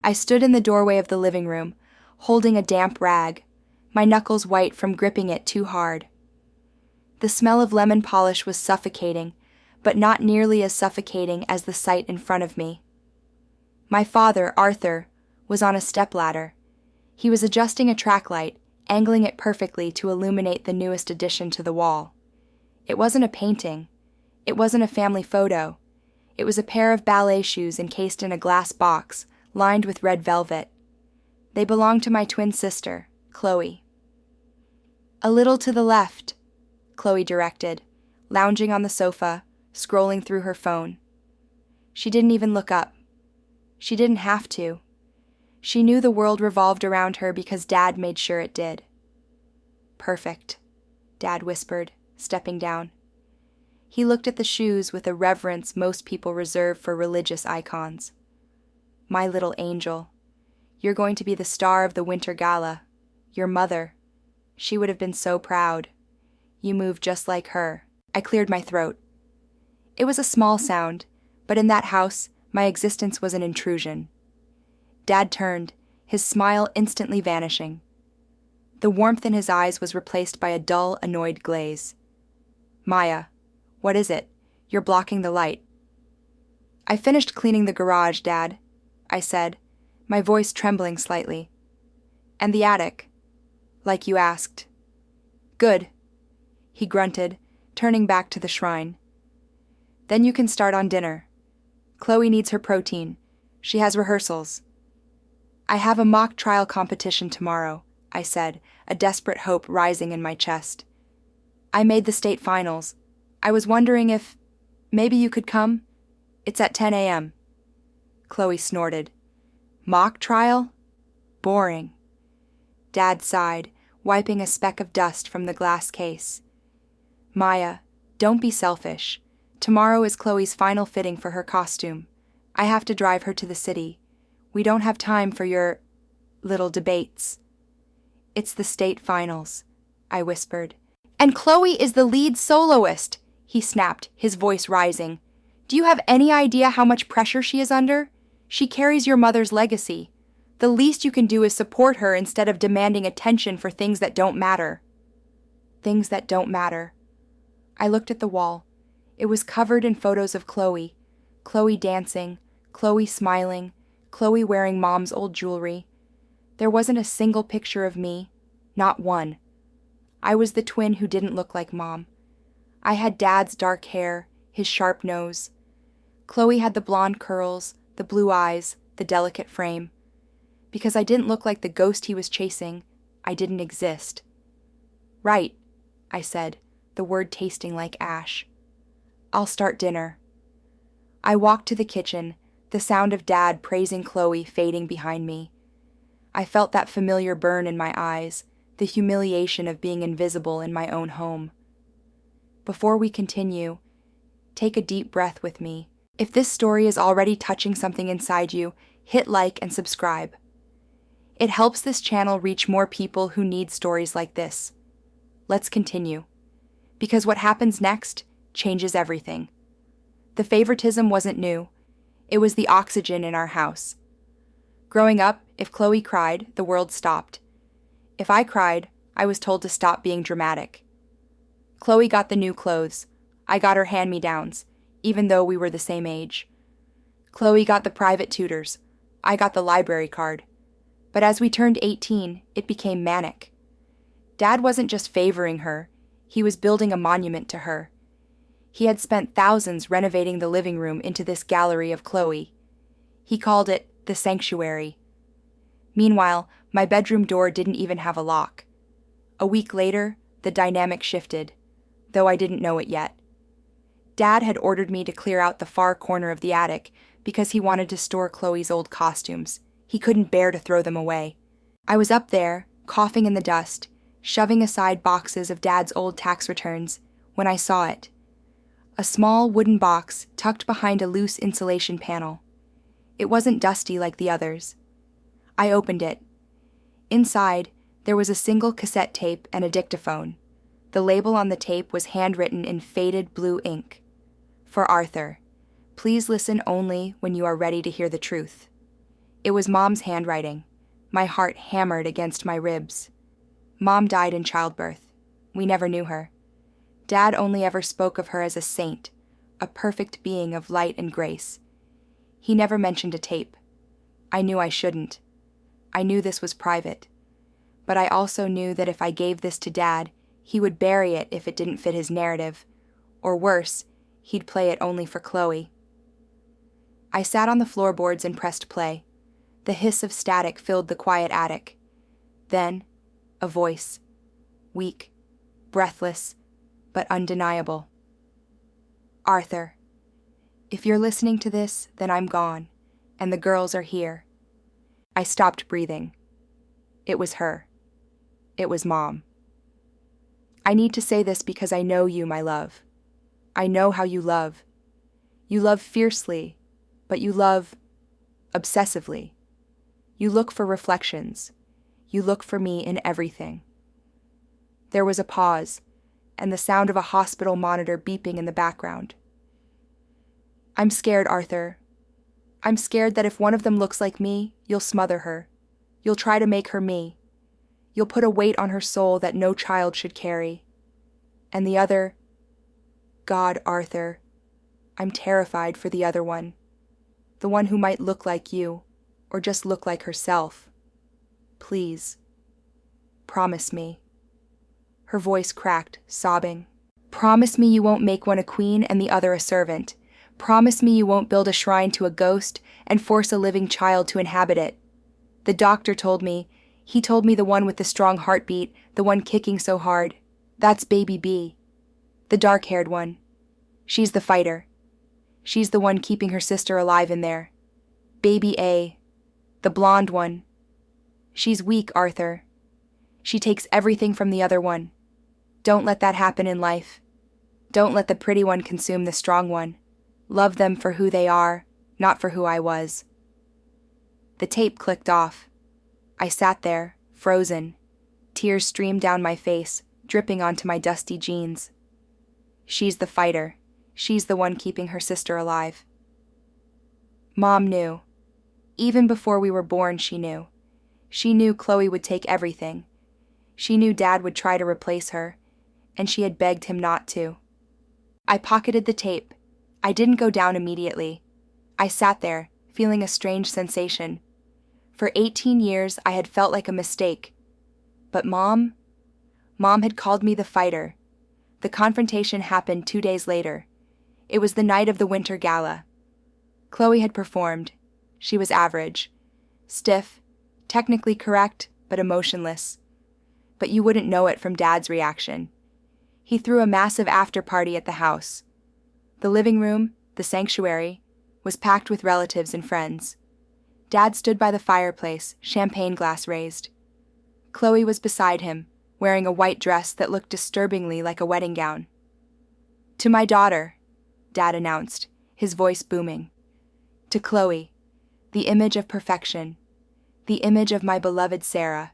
I stood in the doorway of the living room, holding a damp rag, my knuckles white from gripping it too hard. The smell of lemon polish was suffocating, but not nearly as suffocating as the sight in front of me. My father, Arthur, was on a stepladder. He was adjusting a track light, angling it perfectly to illuminate the newest addition to the wall. It wasn't a painting. It wasn't a family photo. It was a pair of ballet shoes encased in a glass box, lined with red velvet. They belonged to my twin sister, Chloe. "A little to the left," Chloe directed, lounging on the sofa, scrolling through her phone. She didn't even look up. She didn't have to. She knew the world revolved around her because Dad made sure it did. "Perfect," Dad whispered, stepping down. He looked at the shoes with a reverence most people reserve for religious icons. "My little angel. You're going to be the star of the winter gala. Your mother. She would have been so proud. You move just like her." I cleared my throat. It was a small sound, but in that house, my existence was an intrusion. Dad turned, his smile instantly vanishing. The warmth in his eyes was replaced by a dull, annoyed glaze. "Maya, what is it? You're blocking the light." "I finished cleaning the garage, Dad," I said, my voice trembling slightly. "And the attic, like you asked." "Good," he grunted, turning back to the shrine. "Then you can start on dinner. Chloe needs her protein. She has rehearsals." "I have a mock trial competition tomorrow," I said, a desperate hope rising in my chest. "I made the state finals. I was wondering if maybe you could come? It's at 10 a.m. Chloe snorted. "Mock trial? Boring." Dad sighed, wiping a speck of dust from the glass case. "Maya, don't be selfish. Tomorrow is Chloe's final fitting for her costume. I have to drive her to the city. We don't have time for your little debates." "It's the state finals," I whispered. "And Chloe is the lead soloist," he snapped, his voice rising. "Do you have any idea how much pressure she is under? She carries your mother's legacy. The least you can do is support her instead of demanding attention for things that don't matter." Things that don't matter. I looked at the wall. It was covered in photos of Chloe. Chloe dancing, Chloe smiling, Chloe wearing Mom's old jewelry. There wasn't a single picture of me, not one. I was the twin who didn't look like Mom. I had Dad's dark hair, his sharp nose. Chloe had the blonde curls, the blue eyes, the delicate frame. Because I didn't look like the ghost he was chasing, I didn't exist. "Right," I said, the word tasting like ash. "I'll start dinner." I walked to the kitchen, the sound of Dad praising Chloe fading behind me. I felt that familiar burn in my eyes, the humiliation of being invisible in my own home. Before we continue, take a deep breath with me. If this story is already touching something inside you, hit like and subscribe. It helps this channel reach more people who need stories like this. Let's continue. Because what happens next changes everything. The favoritism wasn't new. It was the oxygen in our house. Growing up, if Chloe cried, the world stopped. If I cried, I was told to stop being dramatic. Chloe got the new clothes. I got her hand-me-downs, even though we were the same age. Chloe got the private tutors. I got the library card. But as we turned 18, it became manic. Dad wasn't just favoring her. He was building a monument to her. He had spent thousands renovating the living room into this gallery of Chloe. He called it the sanctuary. Meanwhile, my bedroom door didn't even have a lock. A week later, the dynamic shifted, though I didn't know it yet. Dad had ordered me to clear out the far corner of the attic because he wanted to store Chloe's old costumes. He couldn't bear to throw them away. I was up there, coughing in the dust, shoving aside boxes of Dad's old tax returns, when I saw it. A small wooden box tucked behind a loose insulation panel. It wasn't dusty like the others. I opened it. Inside, there was a single cassette tape and a dictaphone. The label on the tape was handwritten in faded blue ink. "For Arthur. Please listen only when you are ready to hear the truth." It was Mom's handwriting. My heart hammered against my ribs. Mom died in childbirth. We never knew her. Dad only ever spoke of her as a saint, a perfect being of light and grace. He never mentioned a tape. I knew I shouldn't. I knew this was private. But I also knew that if I gave this to Dad, he would bury it if it didn't fit his narrative. Or worse, he'd play it only for Chloe. I sat on the floorboards and pressed play. The hiss of static filled the quiet attic. Then, a voice. Weak, breathless, but undeniable. Arthur. If you're listening to this, then I'm gone, and the girls are here. I stopped breathing. It was her. It was Mom. I need to say this because I know you, my love. I know how you love. You love fiercely, but you love obsessively. You look for reflections. You look for me in everything. There was a pause, and the sound of a hospital monitor beeping in the background. I'm scared, Arthur. I'm scared that if one of them looks like me, you'll smother her. You'll try to make her me. You'll put a weight on her soul that no child should carry. And the other... God, Arthur, I'm terrified for the other one. The one who might look like you, or just look like herself. Please. Promise me. Her voice cracked, sobbing. Promise me you won't make one a queen and the other a servant. Promise me you won't build a shrine to a ghost and force a living child to inhabit it. The doctor told me, he told me the one with the strong heartbeat, the one kicking so hard. That's baby B. The dark-haired one. She's the fighter. She's the one keeping her sister alive in there. Baby A. The blonde one. She's weak, Arthur. She takes everything from the other one. Don't let that happen in life. Don't let the pretty one consume the strong one. Love them for who they are, not for who I was. The tape clicked off. I sat there, frozen. Tears streamed down my face, dripping onto my dusty jeans. She's the fighter. She's the one keeping her sister alive. Mom knew. Even before we were born, she knew. She knew Chloe would take everything. She knew Dad would try to replace her, and she had begged him not to. I pocketed the tape. I didn't go down immediately. I sat there, feeling a strange sensation. For 18 years, I had felt like a mistake. But Mom had called me the fighter. The confrontation happened 2 days later. It was the night of the winter gala. Chloe had performed. She was average. Stiff, technically correct, but emotionless. But you wouldn't know it from Dad's reaction. He threw a massive after-party at the house. The living room, the sanctuary, was packed with relatives and friends. Dad stood by the fireplace, champagne glass raised. Chloe was beside him, wearing a white dress that looked disturbingly like a wedding gown. To my daughter, Dad announced, his voice booming. To Chloe, the image of perfection, the image of my beloved Sarah.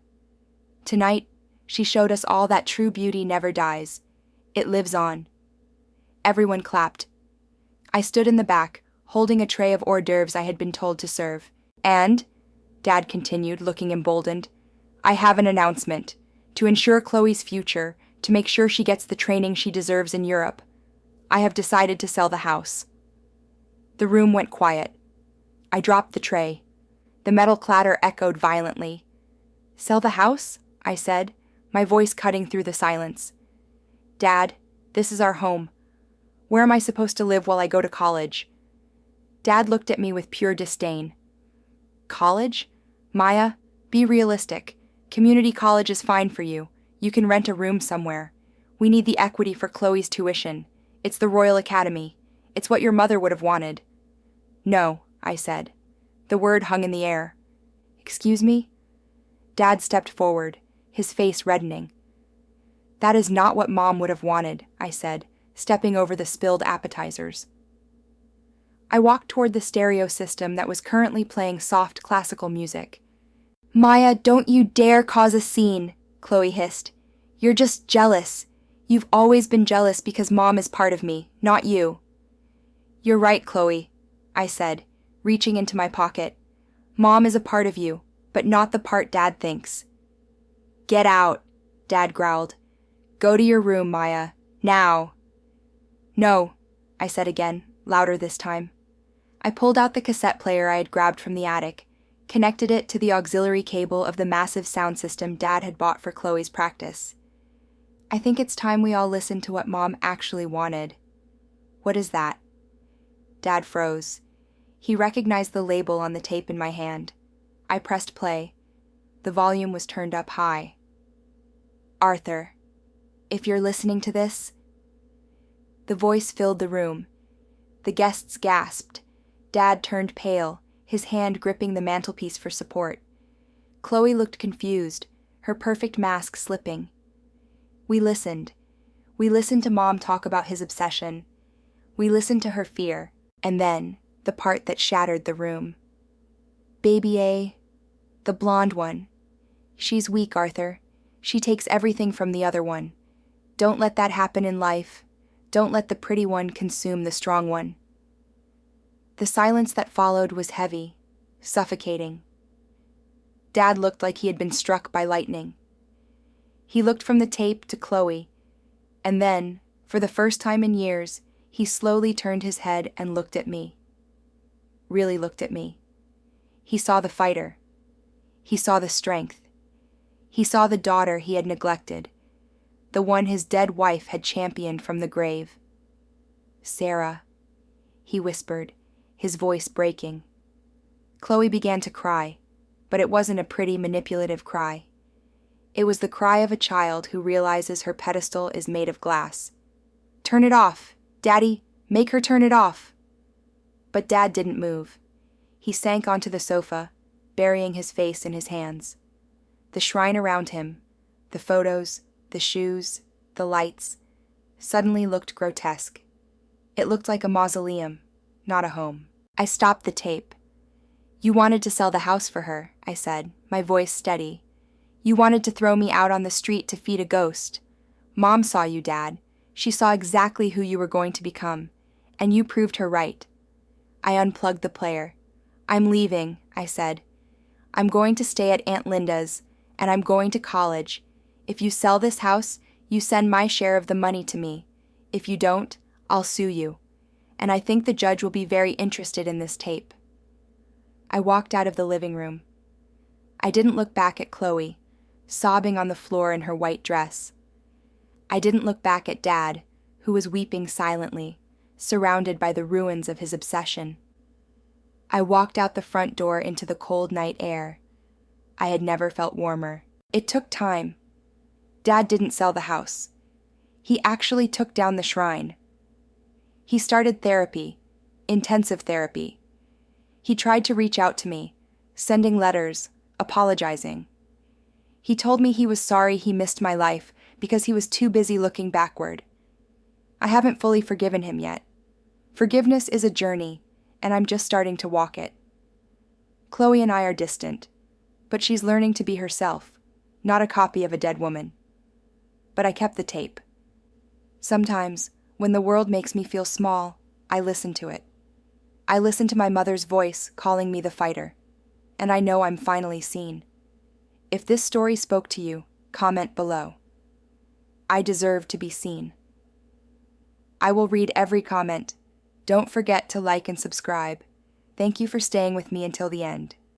Tonight, she showed us all that true beauty never dies. It lives on. Everyone clapped. I stood in the back, holding a tray of hors d'oeuvres I had been told to serve. And, Dad continued, looking emboldened, I have an announcement. To ensure Chloe's future, to make sure she gets the training she deserves in Europe, I have decided to sell the house. The room went quiet. I dropped the tray. The metal clatter echoed violently. Sell the house? I said, my voice cutting through the silence. Dad, this is our home. Where am I supposed to live while I go to college? Dad looked at me with pure disdain. College? Maya, be realistic. Community college is fine for you. You can rent a room somewhere. We need the equity for Chloe's tuition. It's the Royal Academy. It's what your mother would have wanted. No, I said. The word hung in the air. Excuse me? Dad stepped forward, his face reddening. That is not what Mom would have wanted, I said, stepping over the spilled appetizers. I walked toward the stereo system that was currently playing soft classical music. Maya, don't you dare cause a scene, Chloe hissed. You're just jealous. You've always been jealous because Mom is part of me, not you. You're right, Chloe, I said, reaching into my pocket. Mom is a part of you, but not the part Dad thinks. Get out, Dad growled. Go to your room, Maya. Now. No, I said again, louder this time. I pulled out the cassette player I had grabbed from the attic, connected it to the auxiliary cable of the massive sound system Dad had bought for Chloe's practice. I think it's time we all listen to what Mom actually wanted. What is that? Dad froze. He recognized the label on the tape in my hand. I pressed play. The volume was turned up high. Arthur, if you're listening to this... The voice filled the room. The guests gasped. Dad turned pale, his hand gripping the mantelpiece for support. Chloe looked confused, her perfect mask slipping. We listened. We listened to Mom talk about his obsession. We listened to her fear, and then the part that shattered the room. Baby A, the blonde one. She's weak, Arthur. She takes everything from the other one. Don't let that happen in life. Don't let the pretty one consume the strong one. The silence that followed was heavy, suffocating. Dad looked like he had been struck by lightning. He looked from the tape to Chloe, and then, for the first time in years, he slowly turned his head and looked at me. Really looked at me. He saw the fighter. He saw the strength. He saw the daughter he had neglected, the one his dead wife had championed from the grave. Sarah, he whispered, his voice breaking. Chloe began to cry, but it wasn't a pretty, manipulative cry. It was the cry of a child who realizes her pedestal is made of glass. Turn it off, Daddy, make her turn it off. But Dad didn't move. He sank onto the sofa, burying his face in his hands. The shrine around him, the photos, the shoes, the lights, suddenly looked grotesque. It looked like a mausoleum, not a home. I stopped the tape. You wanted to sell the house for her, I said, my voice steady. You wanted to throw me out on the street to feed a ghost. Mom saw you, Dad. She saw exactly who you were going to become, and you proved her right. I unplugged the player. I'm leaving, I said. I'm going to stay at Aunt Linda's, and I'm going to college. If you sell this house, you send my share of the money to me. If you don't, I'll sue you. And I think the judge will be very interested in this tape. I walked out of the living room. I didn't look back at Chloe, sobbing on the floor in her white dress. I didn't look back at Dad, who was weeping silently, surrounded by the ruins of his obsession. I walked out the front door into the cold night air. I had never felt warmer. It took time. Dad didn't sell the house. He actually took down the shrine. He started therapy, intensive therapy. He tried to reach out to me, sending letters, apologizing. He told me he was sorry he missed my life because he was too busy looking backward. I haven't fully forgiven him yet. Forgiveness is a journey, and I'm just starting to walk it. Chloe and I are distant, but she's learning to be herself, not a copy of a dead woman. But I kept the tape. Sometimes, when the world makes me feel small, I listen to it. I listen to my mother's voice calling me the fighter, and I know I'm finally seen. If this story spoke to you, comment below. I deserve to be seen. I will read every comment. Don't forget to like and subscribe. Thank you for staying with me until the end.